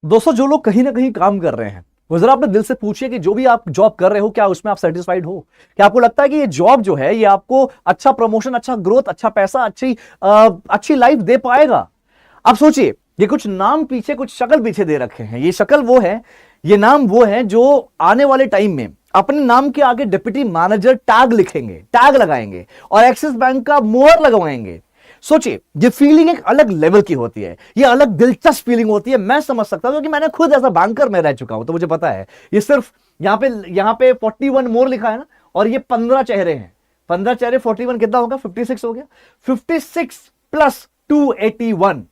दोस्तों, जो लोग कहीं ना कहीं काम कर रहे हैं वो जरा अपने दिल से पूछिए कि जो भी आप जॉब कर रहे हो क्या उसमें आप सेटिस्फाइड हो? क्या आपको लगता है कि ये जॉब जो है ये आपको अच्छा प्रमोशन, अच्छा ग्रोथ, अच्छा पैसा, अच्छी लाइफ दे पाएगा? आप सोचिए, ये कुछ नाम पीछे, कुछ शक्ल पीछे दे रखे हैं। ये शक्ल वो है, ये नाम वो है जो आने वाले टाइम में अपने नाम के आगे डिप्टी मैनेजर टैग लिखेंगे, टैग लगाएंगे और एक्सिस बैंक का मोहर लगवाएंगे। सोचिए, ये फीलिंग एक अलग लेवल की होती है, ये अलग दिलचस्प फीलिंग होती है। मैं समझ सकता हूं क्योंकि मैंने खुद ऐसा बैंकर में रह चुका हूं, तो मुझे पता है। ये सिर्फ यहां पे 41 मोर लिखा है ना, और ये 15 चेहरे हैं। 15 चेहरे 41 कितना होगा? 56 हो गया। 56 प्लस 281।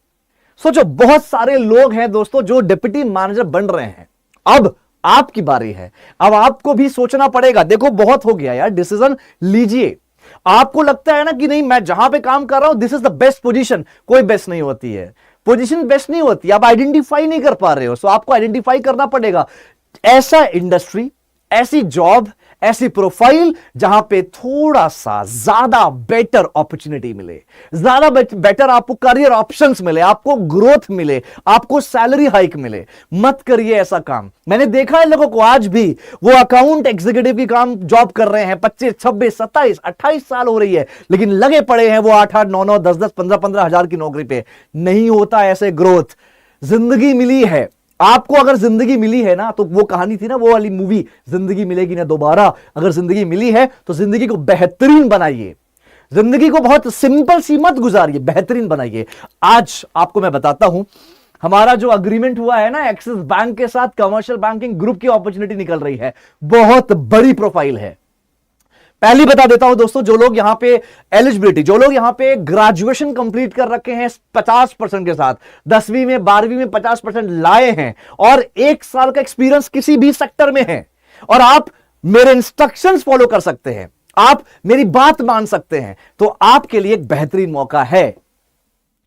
सोचो, बहुत सारे लोग हैं दोस्तों जो डिप्टी मैनेजर बन रहे हैं। अब आपकी बारी है, अब आपको भी सोचना पड़ेगा। देखो, बहुत हो गया यार, डिसीजन लीजिए। आपको लगता है ना कि नहीं, मैं जहां पे काम कर रहा हूं this is the best position. कोई बेस्ट नहीं होती है, पोजीशन बेस्ट नहीं होती। आप आइडेंटिफाई नहीं कर पा रहे हो, सो आपको आइडेंटिफाई करना पड़ेगा ऐसा इंडस्ट्री, ऐसी जॉब, ऐसी प्रोफाइल जहां पे थोड़ा सा ज्यादा बेटर अपॉर्चुनिटी मिले, ज्यादा बेटर आपको करियर ऑप्शंस मिले, आपको ग्रोथ मिले, आपको सैलरी हाइक मिले। मत करिए ऐसा काम। मैंने देखा है लोगों को, आज भी वो अकाउंट एग्जीक्यूटिव की काम जॉब कर रहे हैं, 25, 26, 27, 28 साल हो रही है, लेकिन लगे पड़े हैं वो 8, 8, 9, 9, 10, 10, 15, 15 हजार की नौकरी पे। नहीं होता ऐसे ग्रोथ। जिंदगी मिली है आपको, अगर जिंदगी मिली है ना, तो वो कहानी थी ना, वो वाली मूवी, जिंदगी मिलेगी ना दोबारा। अगर जिंदगी मिली है तो जिंदगी को बेहतरीन बनाइए, जिंदगी को बहुत सिंपल सी मत गुजारिए, बेहतरीन बनाइए। आज आपको मैं बताता हूं, हमारा जो अग्रीमेंट हुआ है ना एक्सिस बैंक के साथ, कमर्शियल बैंकिंग ग्रुप की अपॉर्चुनिटी निकल रही है। बहुत बड़ी प्रोफाइल है। पहली बता देता हूं दोस्तों, जो लोग यहां पे एलिजिबिलिटी, जो लोग यहां पे ग्रेजुएशन कंप्लीट कर रखे हैं 50% के साथ, 10वीं में 12वीं में 50% लाए हैं और 1 साल का एक्सपीरियंस किसी भी सेक्टर में है, और आप मेरे इंस्ट्रक्शंस फॉलो कर सकते हैं, आप मेरी बात मान सकते हैं, तो आपके लिए एक बेहतरीन मौका है।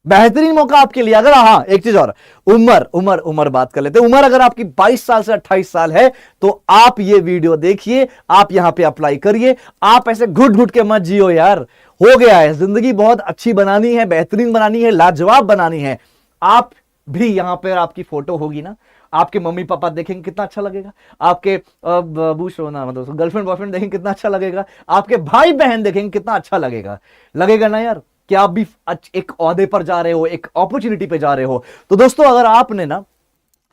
बेहतरीन मौका आपके लिए। अगर हाँ, एक चीज और, उम्र उम्र उम्र बात कर लेते हैं। उम्र अगर आपकी 22 साल से 28 साल है तो आप ये वीडियो देखिए, आप यहां पे अप्लाई करिए। आप ऐसे घुट घुट के मत जियो यार, हो गया है। जिंदगी बहुत अच्छी बनानी है, बेहतरीन बनानी है, लाजवाब बनानी है। आप भी यहां पर आपकी फोटो होगी ना, आपके मम्मी पापा देखेंगे कितना अच्छा लगेगा, आपके मतलब गर्लफ्रेंड बॉयफ्रेंड देखेंगे कितना अच्छा लगेगा, आपके भाई बहन देखेंगे कितना अच्छा लगेगा। लगेगा ना यार, कि आप भी एक ओहदे पर जा रहे हो, एक अपॉर्चुनिटी पे जा रहे हो। तो दोस्तों, अगर आपने ना,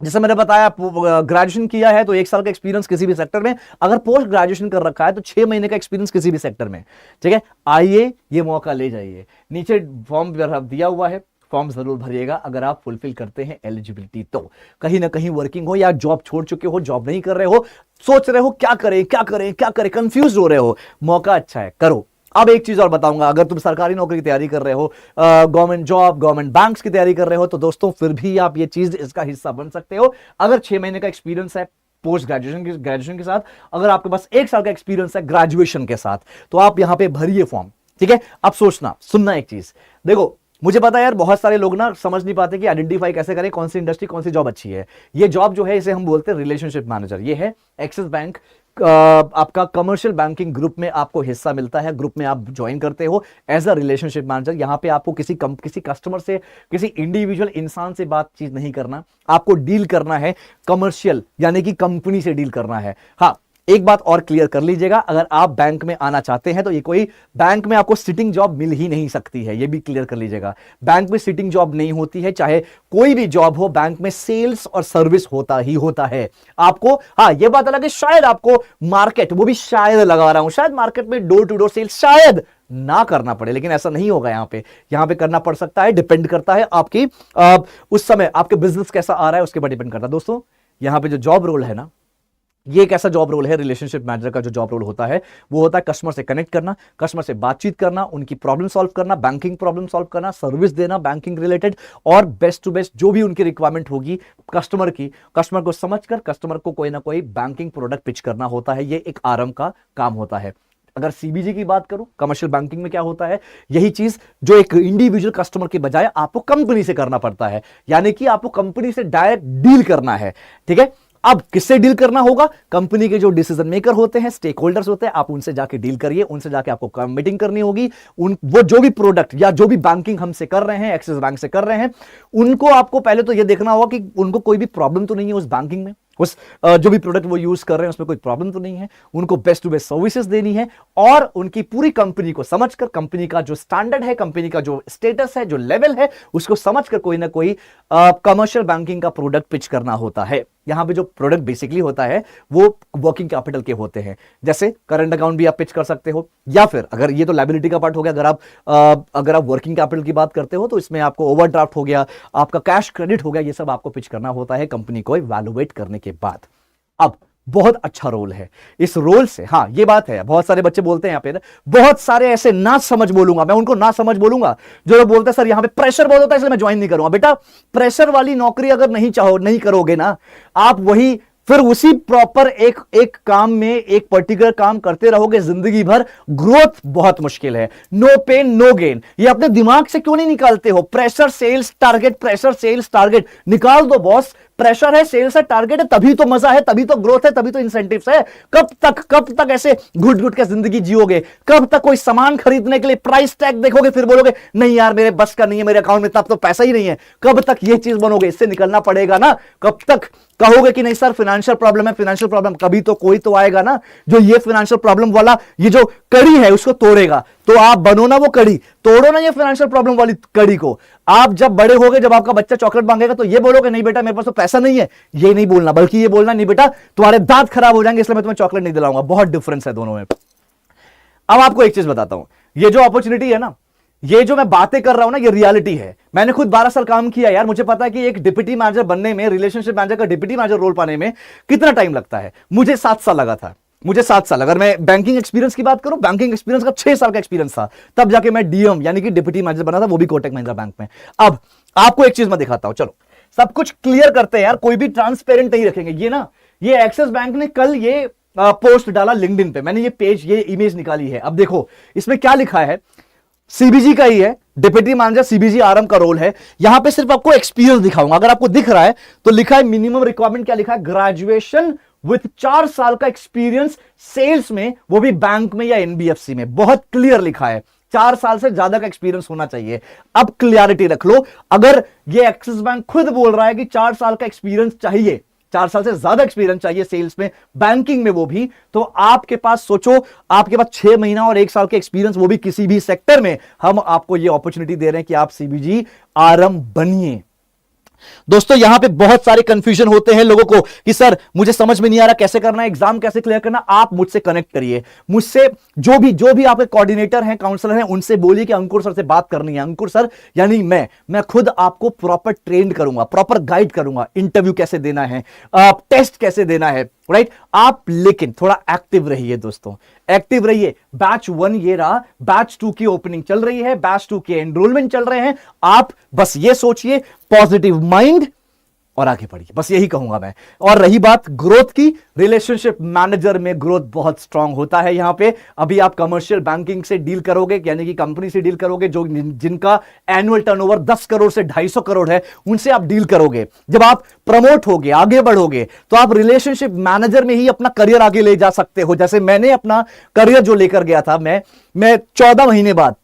जैसे मैंने बताया, ग्रेजुएशन किया है तो 1 साल का एक्सपीरियंस किसी भी सेक्टर में, अगर पोस्ट ग्रेजुएशन कर रखा है तो 6 महीने का एक्सपीरियंस किसी भी सेक्टर में। ठीक है, आइए ये मौका ले जाइए। नीचे फॉर्म दिया हुआ है, फॉर्म जरूर भरिएगा अगर आप फुलफिल करते हैं एलिजिबिलिटी। तो कहीं ना कहीं वर्किंग हो या जॉब छोड़ चुके हो, जॉब नहीं कर रहे हो, सोच रहे हो क्या करें क्या करें क्या करें, कंफ्यूज हो रहे हो, मौका अच्छा है, करो। अब एक चीज और बताऊंगा, अगर तुम सरकारी नौकरी की तैयारी कर रहे हो, गवर्नमेंट जॉब, गवर्नमेंट बैंक्स की तैयारी कर रहे हो, तो दोस्तों फिर भी आप ये चीज, इसका हिस्सा बन सकते हो। अगर 6 महीने का एक्सपीरियंस है पोस्ट ग्रेजुएशन के साथ, अगर आपके पास 1 साल का एक्सपीरियंस है ग्रेजुएशन के साथ, तो आप यहां पे भरिए फॉर्म। ठीक है, अब सुनना एक चीज। देखो, मुझे पता है यार, बहुत सारे लोग ना समझ नहीं पाते कि आइडेंटिफाई कैसे करें कौन सी इंडस्ट्री, कौन सी जॉब अच्छी है। ये जॉब जो है इसे हम बोलते हैं रिलेशनशिप मैनेजर। ये है एक्सिस बैंक आपका कमर्शियल बैंकिंग ग्रुप में आपको हिस्सा मिलता है, ग्रुप में आप ज्वाइन करते हो एज अ रिलेशनशिप मैनेजर। यहां पे आपको किसी कस्टमर से, किसी इंडिविजुअल इंसान से बातचीत नहीं करना, आपको डील करना है कमर्शियल, यानी कि कंपनी से डील करना है। हाँ, एक बात और क्लियर कर लीजिएगा, अगर आप बैंक में आना चाहते हैं तो ये कोई बैंक में आपको सिटिंग जॉब मिल ही नहीं सकती है, ये भी क्लियर कर लीजिएगा। बैंक में सिटिंग जॉब नहीं होती है, चाहे कोई भी जॉब हो, बैंक में सेल्स और सर्विस होता ही होता है। आपको, हाँ, ये बात अलग है, शायद आपको मार्केट, वो भी शायद लगा रहा हूं, शायद मार्केट में डोर टू डोर सेल्स शायद ना करना पड़े, लेकिन ऐसा नहीं होगा। यहां पे करना पड़ सकता है, डिपेंड करता है आपकी उस समय आपके बिजनेस कैसा आ रहा है उसके पर डिपेंड करता है। दोस्तों, यहां पे जो जॉब रोल है ना, ये एक ऐसा जॉब रोल है, रिलेशनशिप मैनेजर का जो जॉब रोल होता है वो होता है कस्टमर से कनेक्ट करना, कस्टमर से बातचीत करना, उनकी प्रॉब्लम सॉल्व करना, बैंकिंग प्रॉब्लम सॉल्व करना, सर्विस देना बैंकिंग रिलेटेड, और बेस्ट टू बेस्ट जो भी उनकी रिक्वायरमेंट होगी कस्टमर की, कस्टमर को समझकर कस्टमर को कोई ना कोई बैंकिंग प्रोडक्ट पिच करना होता है। ये एक आरएम का काम होता है। अगर सीबीजी की बात करूं, कमर्शियल बैंकिंग में क्या होता है, यही चीज जो एक इंडिविजुअल कस्टमर के बजाय आपको कंपनी से करना पड़ता है, यानी कि आपको कंपनी से डायरेक्ट डील करना है। ठीक है, अब किससे डील करना होगा? कंपनी के जो डिसीजन मेकर होते हैं, स्टेक होल्डर्स होते हैं, आप उनसे जाके डील करिए, उनसे जाके आपको मीटिंग करनी होगी। वो जो भी प्रोडक्ट या जो भी बैंकिंग हमसे कर रहे हैं, एक्सिस बैंक से कर रहे हैं, उनको आपको पहले तो ये देखना होगा कि उनको कोई भी प्रॉब्लम तो नहीं है उस बैंकिंग में, उस जो भी प्रोडक्ट वो यूज कर रहे हैं उसमें कोई प्रॉब्लम तो नहीं है। उनको बेस्ट टू बेस्ट सर्विसेज देनी है और उनकी पूरी कंपनी को समझकर, कंपनी का जो स्टैंडर्ड है, कंपनी का जो स्टेटस है, जो लेवल है, उसको समझकर कोई ना कोई कमर्शियल बैंकिंग का प्रोडक्ट पिच करना होता है। यहां पे जो प्रोडक्ट बेसिकली होता है वो वर्किंग कैपिटल के होते हैं, जैसे करंट अकाउंट भी आप पिच कर सकते हो, या फिर अगर ये तो लायबिलिटी का पार्ट हो गया, अगर आप वर्किंग कैपिटल की बात करते हो तो इसमें आपको ओवरड्राफ्ट हो गया, आपका कैश क्रेडिट हो गया, ये सब आपको पिच करना होता है कंपनी को इवैल्यूएट करने के बाद। अब बहुत अच्छा रोल है इस रोल से। हाँ, ये बात है, बहुत सारे बच्चे बोलते हैं यहां पे, बहुत सारे ऐसे ना समझ बोलूंगा मैं उनको, ना समझ बोलूंगा जो लोग बोलते हैं सर यहां पे प्रेशर बहुत होता है इसलिए मैं ज्वाइन नहीं करूंगा। बेटा, प्रेशर वाली नौकरी अगर नहीं करोगे ना, आप वही फिर उसी प्रॉपर एक काम में एक पर्टिकुलर काम करते रहोगे जिंदगी भर, ग्रोथ बहुत मुश्किल है। नो पेन नो गेन, ये अपने दिमाग से क्यों नहीं निकालते हो? Pressure sales target, pressure sales target निकाल दो बॉस। प्रेशर है, सेल्स है, टारगेट है, तभी तो मजा है, तभी तो ग्रोथ है, तभी तो इंसेंटिव्स है। कब तक ऐसे घुट घुट के जिंदगी जियोगे? कब तक कोई सामान खरीदने के लिए प्राइस टैग देखोगे फिर बोलोगे नहीं यार मेरे बस का नहीं है, मेरे अकाउंट में तब तो पैसा ही नहीं है? कब तक ये चीज बनोगे? इससे निकलना पड़ेगा ना। कब तक कहोगे कि नहीं सर फाइनेंशियल प्रॉब्लम है, फाइनेंशियल प्रॉब्लम? कभी तो कोई तो आएगा ना जो ये फाइनेंशियल प्रॉब्लम वाला ये जो कड़ी है उसको तोड़ेगा। तो आप बनो ना वो कड़ी, तोड़ो ना ये फाइनेंशियल प्रॉब्लम वाली कड़ी को। आप जब बड़े होगे, जब आपका बच्चा चॉकलेट मांगेगा तो ये बोलोगे नहीं बेटा मेरे पास तो पैसा नहीं है, ये नहीं बोलना, बल्कि ये बोलना नहीं बेटा तुम्हारे दांत खराब हो जाएंगे इसलिए मैं तुम्हें चॉकलेट नहीं दिलाऊंगा। बहुत डिफरेंस है दोनों में। अब आपको एक चीज बताता हूं, ये जो अपॉर्चुनिटी है ना, ये जो मैं बातें कर रहा हूं ना, ये रियलिटी है। मैंने खुद 12 साल काम किया यार, मुझे पता है कि एक डिप्टी मैनेजर बनने में, रिलेशनशिप मैनेजर का डिप्टी मैनेजर रोल पाने में कितना टाइम लगता है। मुझे 7 साल लगा था, मुझे 7 साल। अगर मैं बैंकिंग एक्सपीरियंस की बात करूं, बैंकिंग एक्सपीरियंस का 6 साल का एक्सपीरियंस था, तब जाके मैं डीएम यानी कि डिप्टी मैनेजर बना था, वो भी कोटक महिंद्रा बैंक में। अब आपको एक चीज मैं दिखाता हूं, चलो सब कुछ क्लियर करते हैं यार, कोई भी ट्रांसपेरेंट नहीं रखेंगे। ये ना, ये एक्सिस बैंक ने कल ये पोस्ट डाला लिंक्डइन पे, मैंने ये पेज, ये इमेज निकाली है। अब देखो इसमें क्या लिखा है, सीबीजी का ही है, डिप्टी मैनेजर सीबीजी आरएम का रोल है। यहां पे सिर्फ आपको एक्सपीरियंस दिखाऊंगा, अगर आपको दिख रहा है तो लिखा है मिनिमम रिक्वायरमेंट, क्या लिखा है, ग्रेजुएशन विथ 4 साल का एक्सपीरियंस सेल्स में, वो भी बैंक में या एनबीएफसी में। बहुत क्लियर लिखा है 4 साल से ज्यादा का एक्सपीरियंस होना चाहिए। अब क्लियरिटी रख लो, अगर ये एक्सिस बैंक खुद बोल रहा है कि 4 साल का एक्सपीरियंस चाहिए, 4 साल से ज्यादा एक्सपीरियंस चाहिए सेल्स में, बैंकिंग में वो भी, तो आपके पास सोचो, आपके पास 6 महीना और 1 साल के एक्सपीरियंस, वो भी किसी भी सेक्टर में, हम आपको ये अपॉर्चुनिटी दे रहे हैं कि आप सीबीजी आरएम बनिए। दोस्तों यहां पे बहुत सारे कंफ्यूजन होते हैं लोगों को कि सर मुझे समझ में नहीं आ रहा कैसे करना है, एग्जाम कैसे क्लियर करना। आप मुझसे कनेक्ट करिए, मुझसे जो भी आपके कोऑर्डिनेटर हैं, काउंसलर हैं, उनसे बोलिए कि अंकुर सर से बात करनी है। अंकुर सर यानी मैं खुद आपको प्रॉपर ट्रेन करूंगा, प्रॉपर गाइड करूंगा, इंटरव्यू कैसे देना है, टेस्ट कैसे देना है, राइट। आप लेकिन थोड़ा एक्टिव रहिए दोस्तों, एक्टिव रहिए। बैच 1 ये रहा, बैच 2 की ओपनिंग चल रही है, बैच 2 के एनरोलमेंट चल रहे हैं। आप बस ये सोचिए, पॉजिटिव माइंड, और आगे बढ़िए, बस यही कहूंगा मैं। और रही बात ग्रोथ की, रिलेशनशिप मैनेजर में ग्रोथ बहुत स्ट्रांग होता है। यहां पे अभी आप कमर्शियल बैंकिंग से डील करोगे, यानी कि कंपनी से डील करोगे जो जिनका एनुअल टर्नओवर 10 करोड़ से 250 करोड़ है, उनसे आप डील करोगे। जब आप प्रमोट होगे, आगे बढ़ोगे, तो आप रिलेशनशिप मैनेजर में ही अपना करियर आगे ले जा सकते हो। जैसे मैंने अपना करियर जो लेकर गया था, मैं 14 महीने बाद,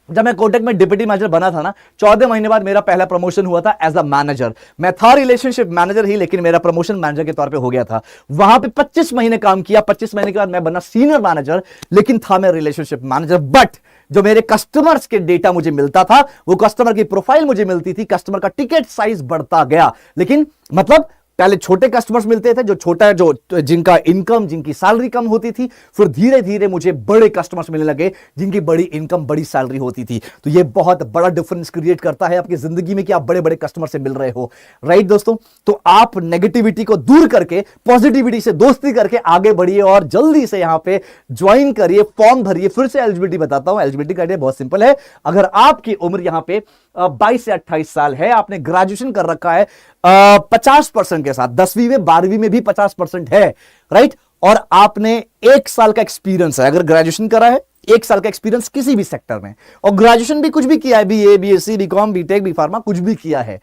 जब मैं कोटक में डिप्टी मैनेजर बना था ना, 14 महीने बाद मेरा पहला प्रमोशन हुआ था एज अ मैनेजर। मैं था रिलेशनशिप मैनेजर ही, लेकिन मेरा प्रमोशन मैनेजर के तौर पे हो गया था। वहां पे 25 महीने काम किया, 25 महीने के बाद मैं बना सीनियर मैनेजर, लेकिन था मैं रिलेशनशिप मैनेजर। बट जो मेरे कस्टमर्स के डेटा मुझे मिलता था, वो कस्टमर की प्रोफाइल मुझे मिलती थी, कस्टमर का टिकट साइज बढ़ता गया। लेकिन मतलब पहले छोटे कस्टमर्स मिलते थे, जो जिनका इनकम, जिनकी सैलरी कम होती थी, फिर धीरे धीरे मुझे बड़े कस्टमर्स मिलने लगे जिनकी बड़ी इनकम, बड़ी सैलरी होती थी। तो ये बहुत बड़ा डिफरेंस क्रिएट करता है आपकी जिंदगी में कि आप बड़े बड़े कस्टमर से मिल रहे हो, राइट दोस्तों। तो आप नेगेटिविटी को दूर करके, पॉजिटिविटी से दोस्ती करके आगे बढ़िए और जल्दी से यहां पे ज्वाइन करिए, फॉर्म भरिए। फिर से एलिजिबिलिटी बताता हूं, एलिजिबिलिटी क्राइटेरिया बहुत सिंपल है। अगर आपकी उम्र यहां पे 22 से 28 साल है, आपने ग्रेजुएशन कर रखा है 50% के साथ, 10वीं में 12वीं में भी 50% है, राइट, और आपने 1 साल का एक्सपीरियंस है, अगर ग्रेजुएशन करा है, 1 साल का एक्सपीरियंस किसी भी सेक्टर में, और ग्रेजुएशन भी कुछ भी किया है, BA, BSc, BCom, BTech, B pharma, कुछ भी किया है,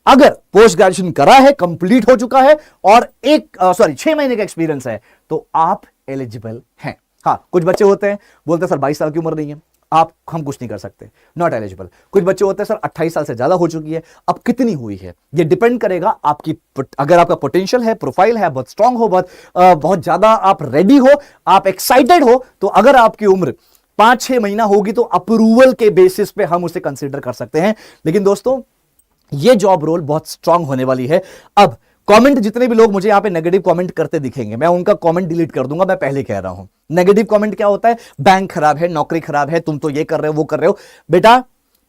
अगर पोस्ट ग्रेजुएशन करा है, कंप्लीट हो चुका है और 6 महीने का एक्सपीरियंस है तो आप एलिजिबल हैं। हाँ, कुछ बच्चे होते हैं बोलते हैं सर 22 साल की उम्र नहीं है, हम कुछ नहीं कर सकते, नॉट एलिजिबल। कुछ बच्चे होते हैं सर 28 साल से ज्यादा हो चुकी है, अब कितनी हुई है ये डिपेंड करेगा आपकी, अगर आपका पोटेंशियल है, प्रोफाइल है, बहुत स्ट्रांग हो, बहुत ज्यादा आप रेडी हो, आप एक्साइटेड हो, तो अगर आपकी उम्र 5-6 महीना होगी तो अप्रूवल के बेसिस पे हम उसे कंसीडर कर सकते हैं। लेकिन दोस्तों ये जॉब रोल बहुत स्ट्रांग होने वाली है। अब कमेंट जितने भी लोग मुझे यहां पे नेगेटिव कमेंट करते दिखेंगे, मैं उनका कमेंट डिलीट कर दूंगा, मैं पहले कह रहा हूं। नेगेटिव कमेंट क्या होता है? बैंक खराब है, नौकरी खराब है, तुम तो ये कर रहे हो, वो कर रहे हो। बेटा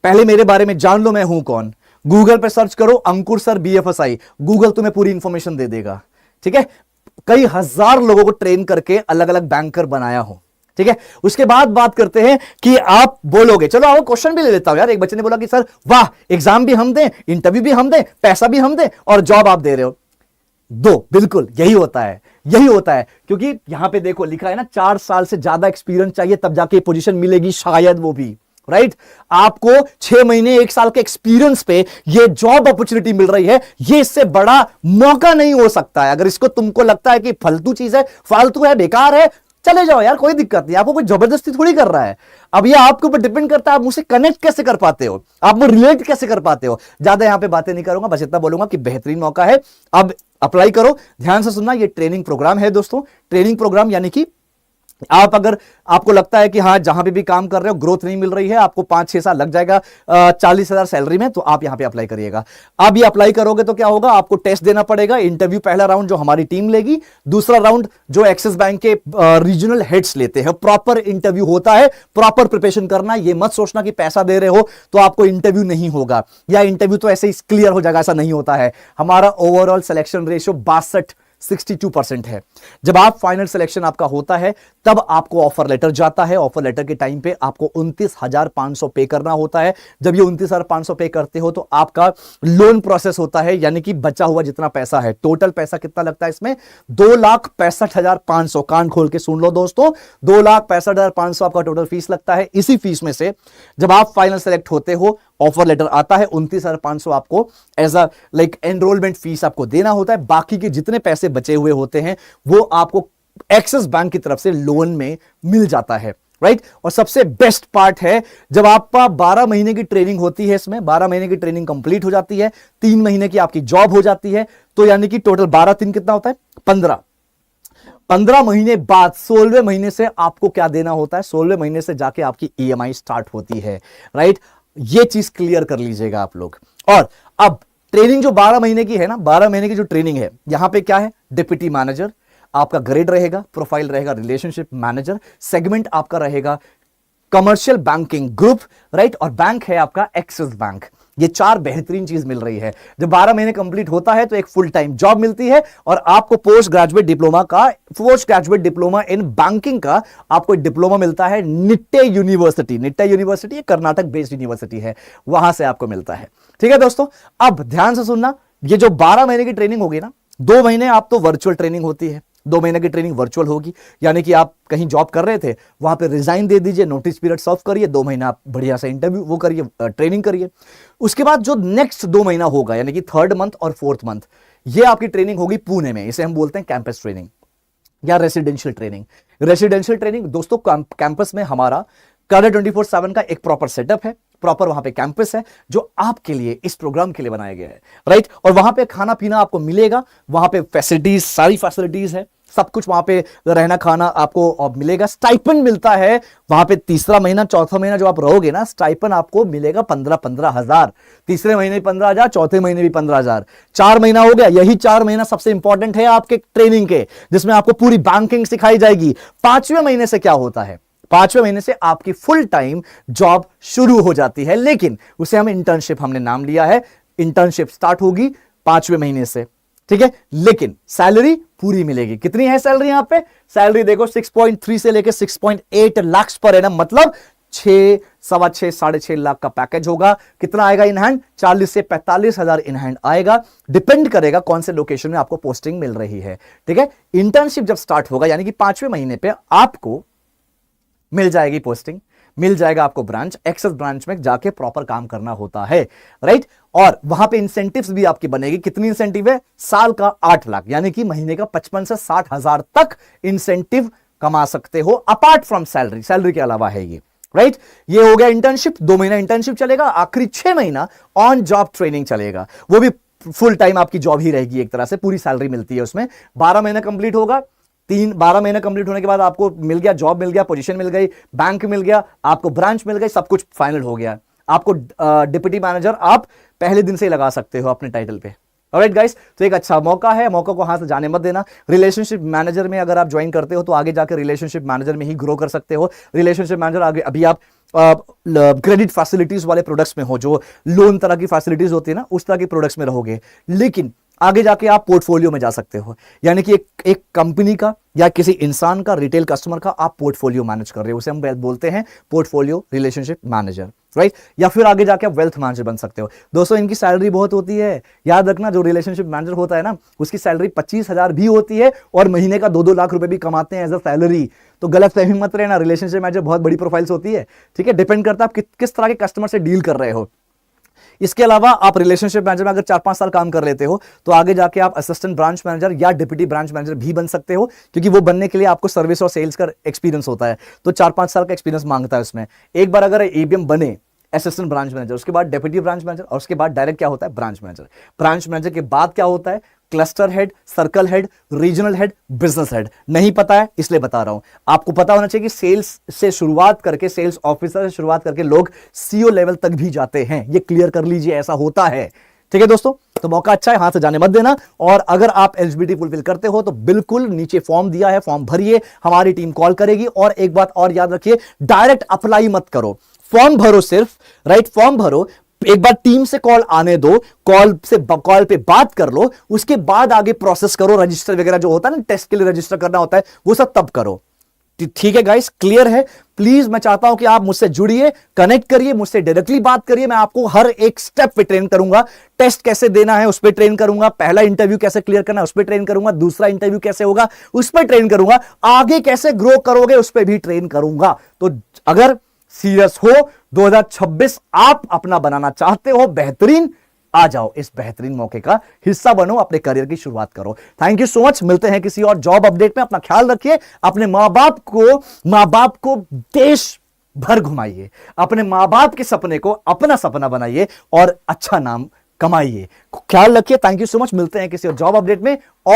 पहले मेरे बारे में जान लो, मैं हूं कौन। गूगल पे सर्च करो अंकुर सर BFSI, गूगल तुम्हें पूरी इंफॉर्मेशन दे देगा। ठीक है, कई हजार लोगों को ट्रेन करके अलग अलग बैंकर बनाया हूं। ठीक है, उसके बाद बात करते हैं कि आप बोलोगे, चलो आओ क्वेश्चन भी ले लेता हूं यार। एक बच्चे ने बोला कि सर वाह, एग्जाम भी हम दें, इंटरव्यू भी हम दें, पैसा भी हम दें और जॉब आप दे रहे हो। दो, बिल्कुल यही होता है, यही होता है। क्योंकि यहां पे देखो लिखा है ना 4 साल से ज्यादा एक्सपीरियंस चाहिए तब जाके पोजीशन मिलेगी, शायद वो भी राइट। आपको 6 महीने 1 साल के एक्सपीरियंस पे ये जॉब अपॉर्चुनिटी मिल रही है, ये इससे बड़ा मौका नहीं हो सकता है। अगर इसको तुमको लगता है कि फालतू चीज है, फालतू है, बेकार है, चले जाओ यार, कोई दिक्कत नहीं। आपको कोई जबरदस्ती थोड़ी कर रहा है। अब ये आपके ऊपर डिपेंड करता है आप मुझसे कनेक्ट कैसे कर पाते हो, आप मुझे रिलेट कैसे कर पाते हो। ज्यादा यहां पे बातें नहीं करूंगा, बस इतना बोलूंगा कि बेहतरीन मौका है, अब अप्लाई करो। ध्यान से सुनना, ये ट्रेनिंग प्रोग्राम है दोस्तों। ट्रेनिंग प्रोग्राम यानी कि आप अगर आपको लगता है कि हाँ जहां पे भी काम कर रहे हो ग्रोथ नहीं मिल रही है, आपको 5-6 साल लग जाएगा 40,000 सैलरी में, तो आप यहां पे अप्लाई करिएगा। आप ये अप्लाई करोगे तो क्या होगा, आपको टेस्ट देना पड़ेगा। इंटरव्यू पहला राउंड जो हमारी टीम लेगी, दूसरा राउंड जो एक्सिस बैंक के रीजनल हेड्स लेते हैं। प्रॉपर इंटरव्यू होता है, प्रॉपर प्रिपरेशन करना। ये मत सोचना कि पैसा दे रहे हो तो आपको इंटरव्यू नहीं होगा या इंटरव्यू तो ऐसे ही क्लियर हो जाएगा, ऐसा नहीं होता है। हमारा ओवरऑल सिलेक्शन रेशियो 62% है। जब आप फाइनल सिलेक्शन आपका होता है तब आपको ऑफर लेटर जाता है। ऑफर लेटर के टाइम पे आपको 29,500 पे करना होता है। जब ये 29,500 पे करते हो तो आपका लोन प्रोसेस होता है, यानी कि बचा हुआ जितना पैसा है, टोटल पैसा कितना लगता है इसमें, 2,65,500। कान खोल के सुन लो दोस्तों, 2,65,500 आपका टोटल फीस लगता है। इसी फीस में से जब आप फाइनल सेलेक्ट होते हो, ऑफर लेटर आता है, 29,500 आपको as a like enrolment fees आपको देना होता है। बाकी के जितने पैसे बचे हुए होते हैं वो आपको एक्सिस बैंक की तरफ से लोन में मिल जाता है, राइट। और सबसे बेस्ट पार्ट है जब आपका 12 महीने की ट्रेनिंग होती है, इसमें 12 महीने की ट्रेनिंग कंप्लीट हो जाती है, 3 महीने की आपकी जॉब हो जाती है, तो यानी कि टोटल 12-3 कितना होता है, 15 महीने बाद 16वें महीने से आपको क्या देना होता है, 16वें महीने से जाके आपकी EMI स्टार्ट होती है, राइट। ये चीज क्लियर कर लीजिएगा आप लोग। और अब ट्रेनिंग जो 12 महीने की है ना, 12 महीने की जो ट्रेनिंग है, यहां पे क्या है, डिप्टी मैनेजर आपका ग्रेड रहेगा, प्रोफाइल रहेगा रिलेशनशिप मैनेजर, सेगमेंट आपका रहेगा कमर्शियल बैंकिंग ग्रुप, राइट, और बैंक है आपका एक्सिस बैंक। ये 4 बेहतरीन चीज मिल रही है। जब 12 महीने कंप्लीट होता है तो एक फुल टाइम जॉब मिलती है और आपको post graduate diploma in banking का आपको डिप्लोमा मिलता है Nitte university. Nitte university Karnataka based university है, वहां से आपको मिलता है। ठीक है दोस्तों, अब ध्यान से सुनना, ये जो 12 महीने की ट्रेनिंग होगी ना, 2 महीने आप तो वर्चुअल ट्रेनिंग होती है, 2 महीने की ट्रेनिंग वर्चुअल होगी, यानी कि आप कहीं जॉब कर रहे थे वहां पे रिजाइन दे दीजिए, नोटिस पीरियड सर्व करिए, 2 महीना आप बढ़िया से इंटरव्यू वो करिए, ट्रेनिंग करिए। उसके बाद जो नेक्स्ट 2 महीना होगा, यानी कि 3rd मंथ और 4th मंथ, ये आपकी ट्रेनिंग होगी पुणे में। इसे हम बोलते हैं कैंपस ट्रेनिंग या रेसिडेंशियल ट्रेनिंग। रेसिडेंशियल ट्रेनिंग दोस्तों, कैंपस में हमारा कैडर 24/7 का एक प्रॉपर सेटअप है, प्रॉपर वहां पे कैंपस है जो आपके लिए इस प्रोग्राम के लिए बनाया गया है, राइट। और वहां पे खाना पीना आपको मिलेगा, वहां पे फैसिलिटीज, सारी फैसिलिटीज है, सब कुछ वहां पे रहना खाना आपको मिलेगा। स्टाइपेंड मिलता है वहां पे, तीसरा महीना 4था महीना जो आप रहोगे ना, स्टाइपेंड आपको मिलेगा 15 हजार। तीसरे महीने 15,000, चौथे महीने भी 15,000। 4 महीना हो गया। यही 4 महीना सबसे इंपॉर्टेंट है आपके ट्रेनिंग के, जिसमें आपको पूरी बैंकिंग सिखाई जाएगी। 5वें महीने से क्या होता है, 5वें महीने से आपकी फुल टाइम जॉब शुरू हो जाती है, लेकिन उसे हम इंटर्नशिप हमने नाम लिया है। इंटर्नशिप स्टार्ट होगी 5वें महीने से, ठीक है, लेकिन सैलरी पूरी मिलेगी। कितनी है सैलरी यहां पे, सैलरी देखो 6.3 से लेकर 6.8 लाख पर एनम, मतलब 6, 6.25, 6.5 लाख का पैकेज होगा। कितना आएगा इन हैंड, 40 से 45 हजार इन हैंड आएगा। डिपेंड करेगा कौन से लोकेशन में आपको पोस्टिंग मिल रही है, ठीक है। इंटर्नशिप जब स्टार्ट होगा, यानी कि 5वें महीने पे आपको मिल जाएगी पोस्टिंग, मिल जाएगा आपको ब्रांच, एक्सेस ब्रांच में जाके प्रॉपर काम करना होता है, राइट। और वहां पे इंसेंटिव्स भी आपकी बनेगी। कितनी इंसेंटिव है? साल का 8 लाख, यानी कि महीने का 55 से 60 हजार तक इंसेंटिव कमा सकते हो अपार्ट फ्रॉम सैलरी। सैलरी के अलावा है ये, राइट? ये हो गया इंटर्नशिप। 2 महीना इंटर्नशिप चलेगा, आखिरी 6 महीना ऑन जॉब ट्रेनिंग चलेगा, वो भी फुल टाइम आपकी जॉब ही रहेगी, एक तरह से पूरी सैलरी मिलती है उसमें। 12 महीना कंप्लीट होगा, 12 महीना कंप्लीट होने के बाद आपको मिल गया, जॉब मिल गया, पोजीशन मिल गई, बैंक मिल गया, आपको ब्रांच मिल गई, सब कुछ फाइनल हो गया। आपको डिप्टी मैनेजर आप पहले दिन से ही लगा सकते हो अपने टाइटल पे। ऑलराइट गाइस, तो एक अच्छा मौका है, मौका को हाथ से जाने मत देना। रिलेशनशिप मैनेजर में अगर आप ज्वाइन करते हो तो आगे जाकर रिलेशनशिप मैनेजर में ही ग्रो कर सकते हो। रिलेशनशिप मैनेजर आगे, अभी आप क्रेडिट फैसिलिटीज वाले प्रोडक्ट्स में हो, जो लोन तरह की फैसिलिटीज होती है ना, उस तरह की प्रोडक्ट्स में रहोगे, लेकिन आगे जाके आप पोर्टफोलियो में जा सकते हो, यानी कि एक कंपनी का या किसी इंसान का, रिटेल कस्टमर का आप पोर्टफोलियो मैनेज कर रहे हो, उसे हम बोलते हैं पोर्टफोलियो रिलेशनशिप मैनेजर, राइट? या फिर आगे जाके आप वेल्थ मैनेजर बन सकते हो। दोस्तों, इनकी सैलरी बहुत होती है, याद रखना। जो रिलेशनशिप मैनेजर होता है ना, उसकी सैलरी 25,000 भी होती है और महीने का 2-2 लाख रुपए भी कमाते हैं एज अ सैलरी। तो गलत फहमी मत रहना, रिलेशनशिप मैनेजर बहुत बड़ी प्रोफाइल्स होती है, ठीक है? डिपेंड करता है आप किस तरह के कस्टमर से डील कर रहे हो। इसके अलावा आप रिलेशनशिप मैनेजर में अगर 4-5 साल काम कर लेते हो तो आगे जाके आप असिस्टेंट ब्रांच मैनेजर या डिप्टी ब्रांच मैनेजर भी बन सकते हो, क्योंकि वो बनने के लिए आपको सर्विस और सेल्स का एक्सपीरियंस होता है, तो 4-5 साल का एक्सपीरियंस मांगता है उसमें। एक बार अगर एबीएम बने असिस्टेंट ब्रांच मैनेजर, उसके बाद डेप्यूटी ब्रांच मैनेजर, और उसके बाद डायरेक्ट क्या होता है? Branch manager. ब्रांच मैनेजर के बाद क्या होता है? Cluster head, circle head, regional head, business head. नहीं पता है इसलिए बता रहा हूं, आपको पता होना चाहिए कि सेल्स से शुरुआत करके, सेल्स ऑफिसर से शुरुआत करके लोग सीईओ लेवल तक भी जाते हैं। ये क्लियर कर लीजिए, ऐसा होता है, ठीक है दोस्तों? तो मौका अच्छा है, हाथ से जाने मत देना। और अगर आप एलिजिबिलिटी फुलफिल करते हो तो बिल्कुल नीचे फॉर्म दिया है, फॉर्म भरिए, हमारी टीम कॉल करेगी। और एक बात और याद रखिए, डायरेक्ट अप्लाई मत करो, फॉर्म भरो सिर्फ, राइट? फॉर्म भरो, एक बार टीम से कॉल आने दो, कॉल पे बात कर लो, उसके बाद आगे प्रोसेस करो। रजिस्टर वगैरह जो होता है ना, टेस्ट के लिए रजिस्टर करना होता है, वो सब तब करो, ठीक है गाइस? क्लियर है? प्लीज मैं चाहता हूं कि आप मुझसे जुड़िए, कनेक्ट करिए, मुझसे डायरेक्टली बात करिए। मैं आपको हर एक स्टेप पे ट्रेन करूंगा। टेस्ट कैसे देना है उस पर ट्रेन करूंगा, पहला इंटरव्यू कैसे क्लियर करना है उस पर ट्रेन करूंगा, दूसरा इंटरव्यू कैसे होगा उस पर ट्रेन करूंगा, आगे कैसे ग्रो करोगे उस पर भी ट्रेन करूंगा। तो अगर सीरियस हो, 2026 आप अपना बनाना चाहते हो बेहतरीन, आ जाओ, इस बेहतरीन मौके का हिस्सा बनो, अपने करियर की शुरुआत करो। थैंक यू सो मच, मिलते हैं किसी और जॉब अपडेट में। अपना ख्याल रखिए, अपने मां बाप को देश भर घुमाइए, अपने मां बाप के सपने को अपना सपना बनाइए और अच्छा नाम कमाइए। ख्याल रखिए। थैंक यू सो मच, मिलते हैं किसी और जॉब अपडेट में। और